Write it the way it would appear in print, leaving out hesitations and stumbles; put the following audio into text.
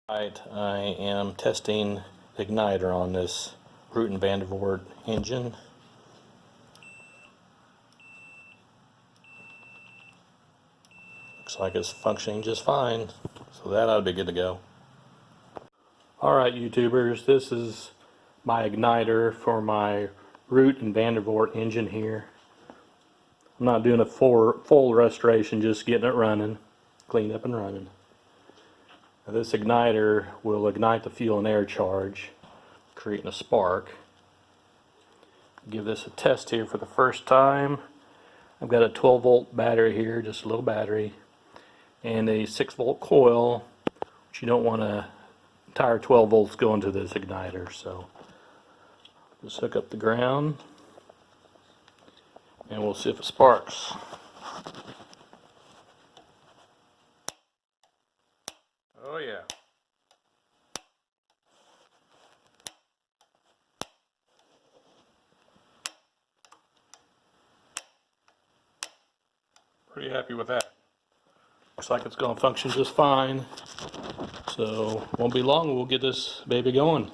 Right, I am testing the igniter on this Root VanDervoort engine. Looks like it's functioning just fine, so that ought to be good to go. Alright YouTubers, this is my igniter for my Root VanDervoort engine here. I'm not doing a full restoration, just getting it running, cleaned up and running. Now this igniter will ignite the fuel and air charge, creating a spark. Give this a test here for the first time. I've got a 12 volt battery here, just a little battery, and a 6 volt coil, which you don't want a entire 12 volts going to this igniter. So just hook up the ground and we'll see if it sparks. Oh yeah. Pretty happy with that. Looks like it's going to function just fine. So won't be long, we'll get this baby going.